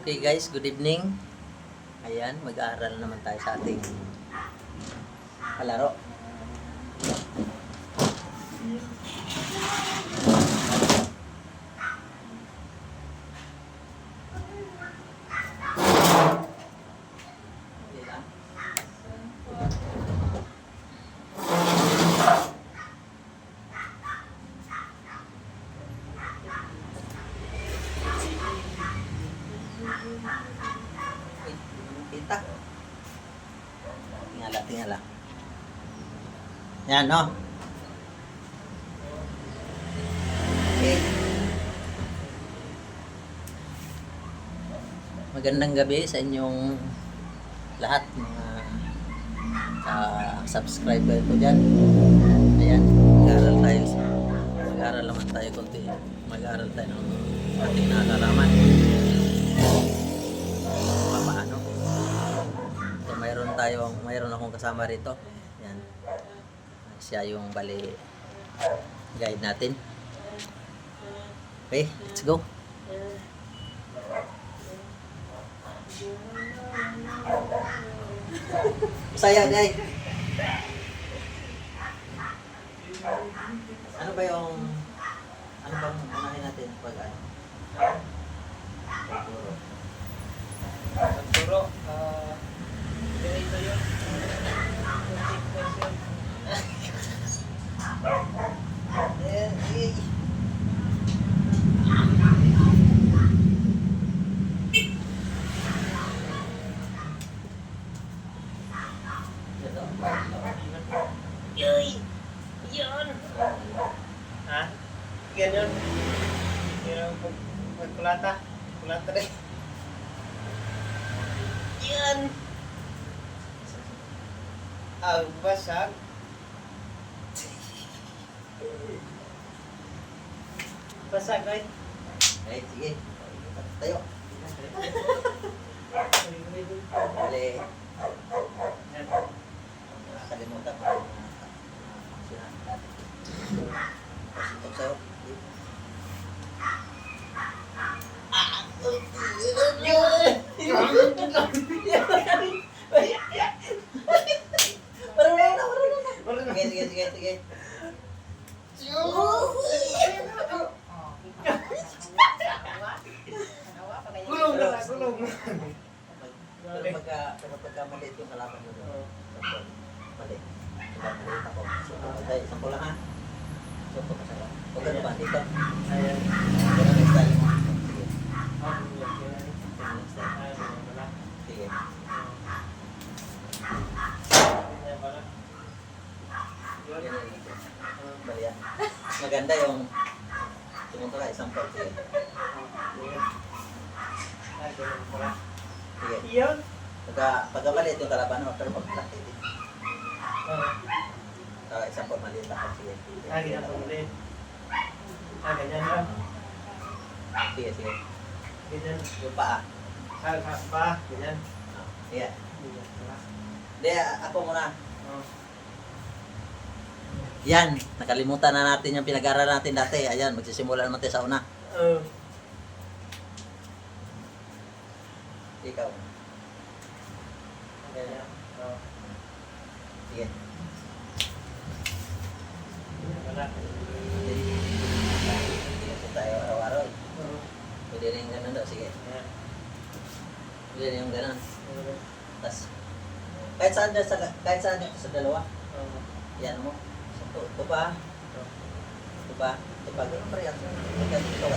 Okay guys, good evening. Ayan, mag-aaral naman tayo sa ating palaro. Okay lang. Wait, kita. Tingala. Yan, no? Okay. Magandang gabi sa inyong lahat, mga subscriber ko dyan. Ayan, mag-aaral naman tayo konti. Mag-aaral tayo ng ating nakakalaman. Paano? So, mayroon akong kasama rito. Yan. Siya yung bali guide natin. Okay, let's go. Saya guys. Ano bang unahin natin pag ano? Pagturo, ganito yun. Yun! Ha? Ganyan. Pero pagkulata. Kulata rin. Yan! Ang basag. Basag, right? Okay, sige. Tayo. Bali. Nakakalimutan ko. Pasok sa'yo. Marunong na. Sige. Gulong na. Pero pagka maliit yung kalaban mo doon. Maliit. Maliit ako. So, isang ko lang ha. So, huwag ano ba dito? Ayan. Ganun yung style mo. Sige. Sige. Bali yan. Maganda yung tumunto ka isang part. Sige. Sige. Iyon. Pagka maliit yung kalaban mo, pero pag laki. Isang part maliit ako. Sige. Ganyan po ulit. Ganyan lang. Sige. Ganyan. Yung paa. Pa. Ganyan. Sige. Ganyan pala. Hindi, ako muna. Oh. Yan, nakalimutan na natin yung pinag-aaral natin dati. Ayan, magsisimula naman tayo sa una. Ikaw. Ganyan. Oh. Sige. Wala. Hindi tayo araw-araw. Oh. Pwede rin yung ganun daw. Sige. Ayan. Pwede rin yung ganun. Tapos, kahit saan dito sa dalawa. Oh. Yan mo. Ito pa. Ganun pa rin. Ito ka.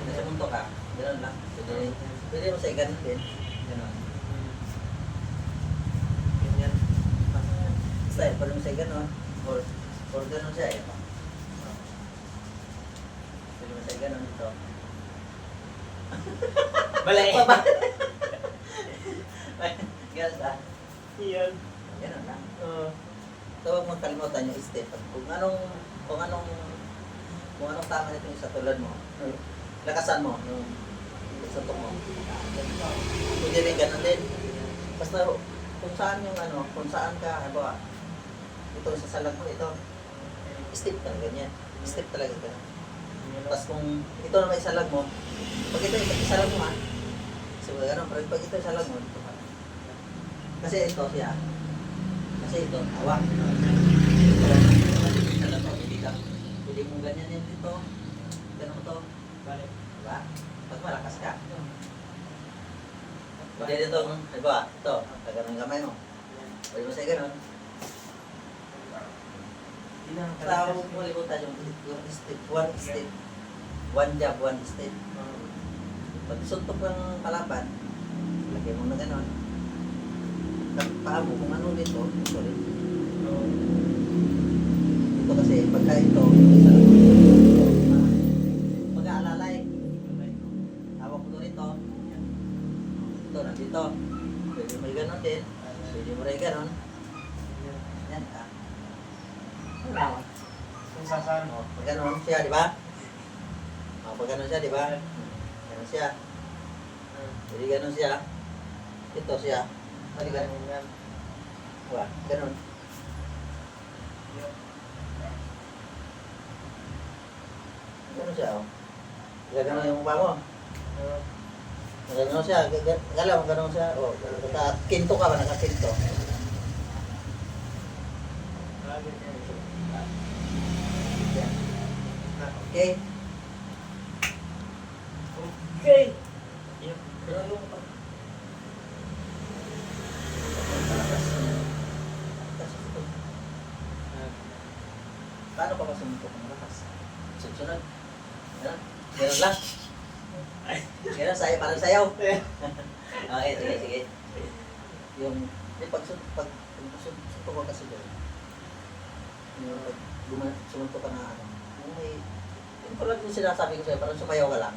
Nasa munto ka. Ganun lang. Pwede mo sa ganun din. Ganun. Ganyan. Style, pwede mo sa ganun. Or ganun siya. Ayan pa. Pwede mo sa ganun dito. Bali. Ganun ba? Iyon. Ganun lang. Oh. So, huwag mong kalimutan yung step. Kung anong tama nito yung sa tulad mo, lakasan mo yung suntok mo. Pwede rin ganun din. Basta kung saan ka, halimbawa, ito sa salag mo, ito, step talaga ganyan. Step talaga ganun. Tapos kung ito na may salag mo, pag ito isalag mo So, ganun, pero pag ito sa lagon, ito pa. Kasi ito siya. Kasi ito, hawak. Ito, sa lagon, hindi mong ganyan yan dito. Ganun mo to. Balik. Diba? Pag malakas ka. Hindi dito, diba? Ito, taga ng kamay mo. Pwede mo sa'yo ganun. Hindi na. Tao mo limutan yung step, one step. One jab, one step. Pag suntok ng kalaban, lagay mo na gano'n. Paa mo kung ano dito, ito rin. Ito kasi, pagka ito, isa lang. Pag-aalalay, hawak mo rito. Ito, nandito. Pwede mo gano'n din. Pwede mo rin gano'n. Yan ka. Ano? Kung sasaan. Pag gano'n siya, di ba? Pag gano'n siya, di ba? Gano'n siya. Jadi ganun siya. Ito siya. Ano ganun? Wah, ganun. Ganun siya, oh. Gano'n yung mukha mo. Gano'n siya. Galaw, gano'n siya. Oh, nakakinto ka ba? Nakakinto. Okay. Okay. Pero yung paano pa ba sumuntok ng lakas? Sunod. Ganun. Ganun lang. Ganun, sayo, parang sayaw. Okay, sige, sige. Yung pag suntok ko kasi doon, yung sumuntok ka na ano, yung may, yung tulad yung sinasabi ko sa'yo, parang sumayaw ka lang.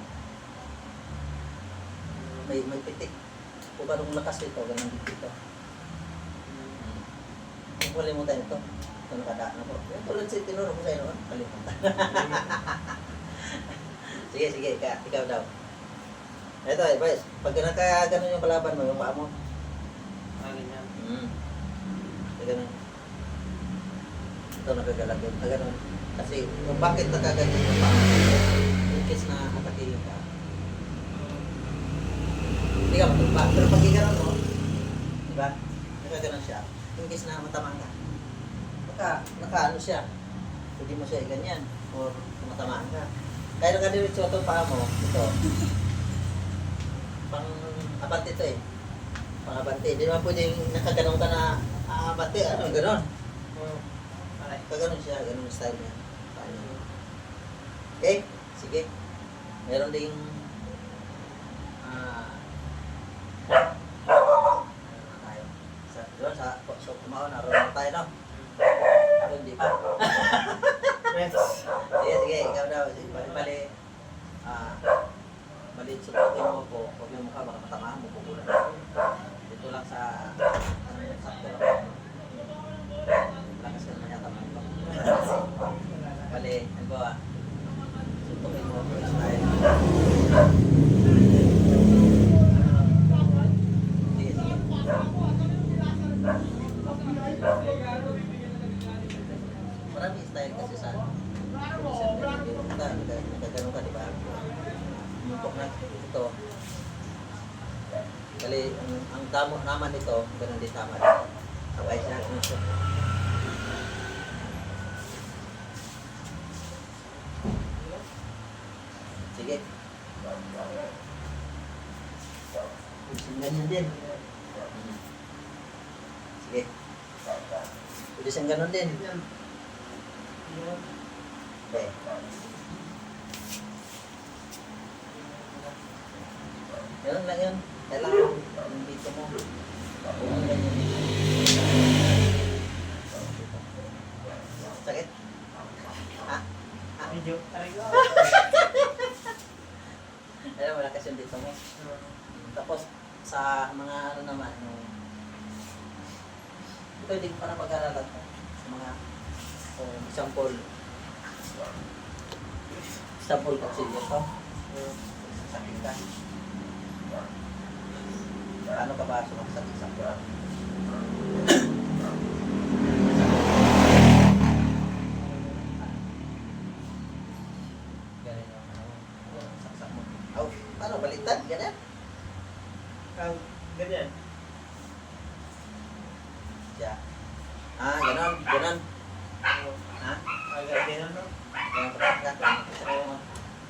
May pitik. Kung anong lakas dito, ganun dito. Kung kalimutan ito, ito nakadaan ako. Yung tulad si tinuro ko sa'yo naman, kalimutan. Sige, sige, ikaw daw. Ito, boys, pag nakaganon yung kalaban mo, yung paa mo. Ganyan. Ganun. Ito, nagagalag yun. Ganun. Kasi, kung bakit nakaganon yung paa mo, in case na atakihin ka, hindi ka matumba. Pero pag gano'n mo, di ba? Nakaganon siya. In case na matamaan ka. Naka-ano siya. Hindi mo siya ganyan. Or matamaan ka. Kaya nakadiretso itong paa mo, ito. Pang-abante ito eh. Pang-abante. Hindi naman pwedeng nakaganon ka na abante. Ano, gano'n. Kaganon siya. Gano'n yung style niya. Okay? Sige. Meron ding so kumaon na ron tayo no? Ako hindi pa. Yes. Sige, sige, ikaw daw. Bali, bali, suntukin mo po. Huwag yung mukha, baka matamahan mo, pupulan. Dito lang sa sakto lang. Lakas ka naman yata mo. Bali, ano ba? Suntukin mo, first time. Sige, sige. Marami style kasi sa nagkaganon ka, di ba? Mumpok na ito. Bali, ang tamo naman nito, ganun din tama rin. Sabay siya. Sige. Ganyan din. Sige. Pwede siyang ganun din. Okay. Ganun lang yun. Kailangan yung dito mo. Ganun ganyan. Sakit? Ha? Ha? Medyo. Alam mo, malakas yung dito mo. Tapos, sa mga ano naman, ito hindi ko pa na pag-aralan mo. Sa mga, example kutsilyo to. Sakit ka. Paano ka ba sumaksak sa pura? Ganyan yung saksak mo. Oh, paano? Baliktad? Ganyan? Ganyan. Siya. Ah, ganon, ganon. Oo. Ha? Ganyan, no? Yan, pagkakataon. So,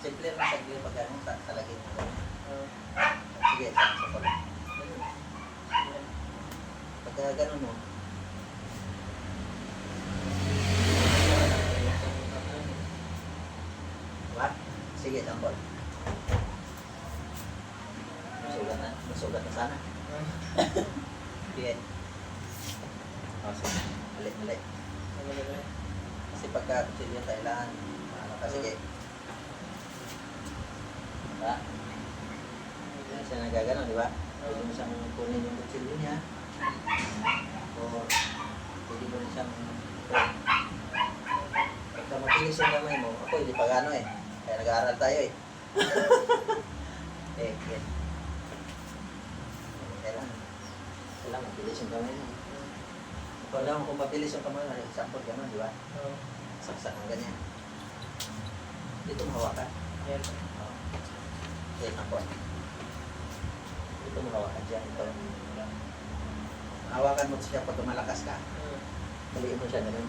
simple lang sa gilid pag ano, sa lagay mo. Oo. Sige, sa pala. Yan. Pagka ganon mo. Diba? Sige, tampol. Masugat na sana. Sige. O, sige. Mali. Kasi pagka kutsilyo yung Thailand, ano ka, sige. Diba? Yan siya nagagano, di ba? Pwede mo siyang kunin yung kutsilyo niya. O, pwede mo rin siyang pagka mapilis yung kamay mo, ako hindi pa gano eh. Kaya nag-aaral tayo eh. Yan. Kailangan mapilis yung kamay mo. Kung alam kung mabilis yung kamay, example gano'n, di ba? Oo. Saksak ng ganyan. Dito mahawakan. Yan. Okay, tampon. Dito mahawakan dyan. Ito. Hawakan mo siya pag malakas ka. Baliin mo siya gano'n.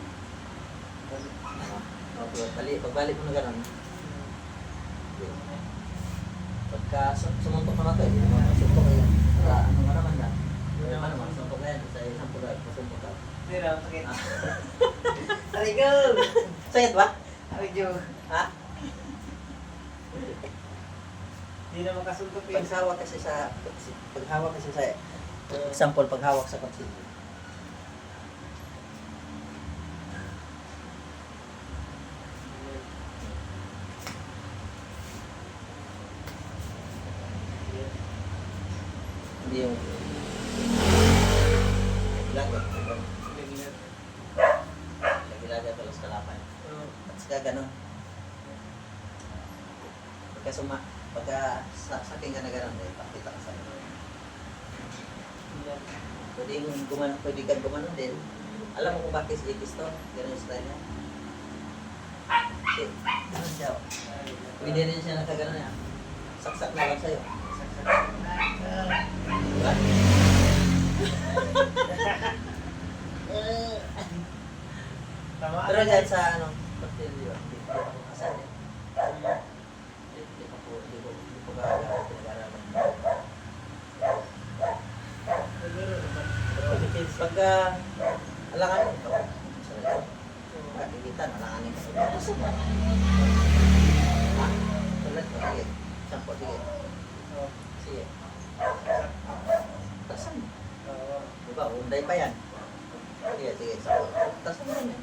Pagbalik mo na gano'n. Pagka sumuntok ka na ito, hindi mo suntok ka yan. Ano nga naman na? Ano naman, suntok na yan. Sa isang pula, masuntok ka. Pero, sakit. Aray ko! Sakit ba? Aray ko. Ha? Hindi na makasuntok eh. Paghawak kasi sa example, paghawak sa kutsilyo. Hindi yung lagi pala sa kalapan. At saka ganun. Pagka saking ka na ganun, pakita ka sa'yo. Pwede kang gumanon din. Alam mo kung bakit itis to? Ganun yung style niya. Okay, ganun siya. Pwede rin siya nakaganon niya. Saksak na lang sa'yo. Diba? Tama. Pero dyan sa bakteryo, hindi ko kasali. Hindi ko gagawin pinag-aralan. Pero pagka alangan ito, kakikitan, alanganin mo. Tulad mo, sige. Sampo, sige. Sige. Tasan mo. Diba, unday pa yan. Sige. Tasan mo yan.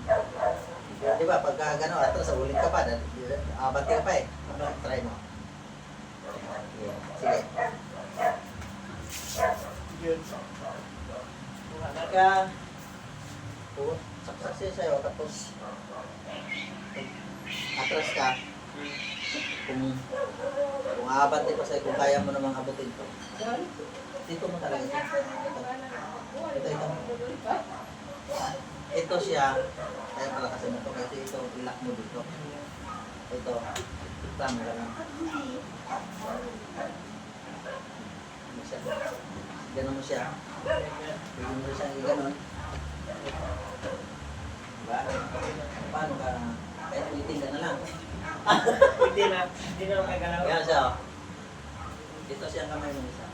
Diba, pagka gano'n, atras, ulit ka pa. Abante ka pa eh. Try mo. Sige. Yun. Pagka saksak siya sa'yo, tapos atras ka, kung aabante pa sa'yo, kung kaya mo namang abutin to, dito mo talaga siya. Ito. Ito siya, kaya pala kasi mo ito, kasi ito, ilak mo dito. Ito, tama ka lang. Ganon mo siya. Pwede mo siya i-ganon. Diba? Paano ka, kahit ulitin ka na lang. Hindi na makagalaw. Yan siya, oh. Dito siya ang kamay mo isa.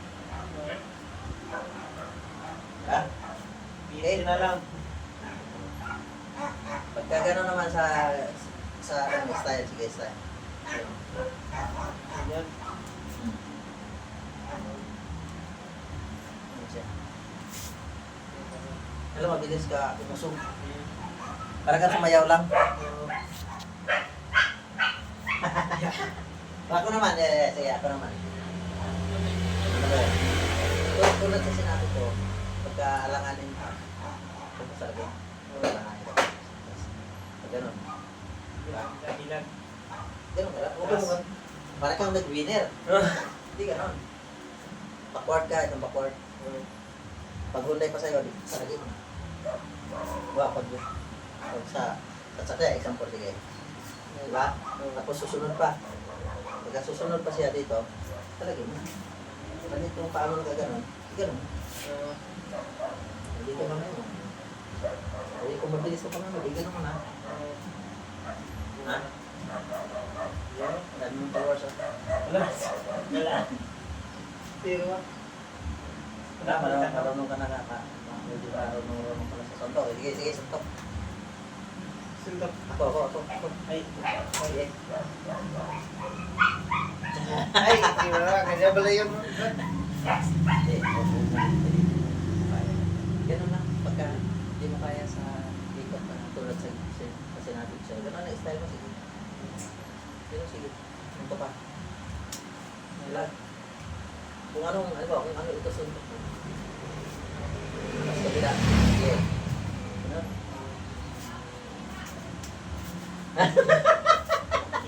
Ha? Hindi na lang. Pagka gano'n naman sa ano, style, sige style. Yan. Ano siya? Alam, mabilis ka umusog. Parang ka sumayaw lang. Ako naman, sige, ako naman. Ano ba yan? Tulad sa sinabi ko, pagka alanganin ka, pagka sa lagay, alanganin ka. Pag gano'n. Dahilan. Ganun ka lang. Huwag mo. Parang kang nag-winner. Hindi gano'n. Backward ka, itong backward. Pag hunday pa sa'yo, sa lagay mo. Pag sa sakya, example, sige. Diba? Tapos susunod pa. Pagka susunod pa siya dito, talagay mo. Ganito kung paano ka gano'n. Gano'n. Hindi ko naman yun. Hindi ko mabilis ko pa naman. Hindi gano'n na. Ha? Dami mong followers ah. Wala. Pero, Marunong ka na ka. Medyo marunong ka na sa suntok. Sige, suntok. Suntok. Ako. Ay, Sige. ay, kanya pala yung... Ganun lang. Pagka hindi mo kaya sa ikot na tulad sa sinabi ko sa'yo. Ganun na style mo. Sige. Ganun sige. Ito pa. Wala. Kung ano ito suntok mo. Mas kabila. Sige. Ganun.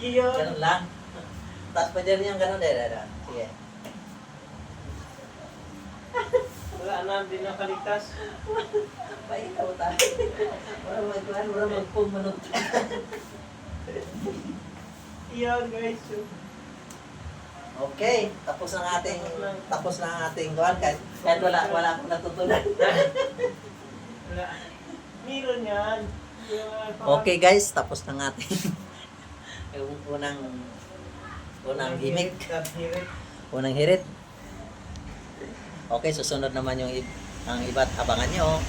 Iyon. Ganun lang. Tapos pwede rin yung ganun. Sige. Wala na, hindi nakaligtas. Paikaw tayo. Wala magpumanot. Iyon, guys. Okay, tapos na ang ating kuhan kahit wala akong natutunan. Wala. Meron yan. Okay guys, tapos na ang ating yung unang gimmick, unang hirit. Okay, susunod naman yung ang iba't abangan nyo.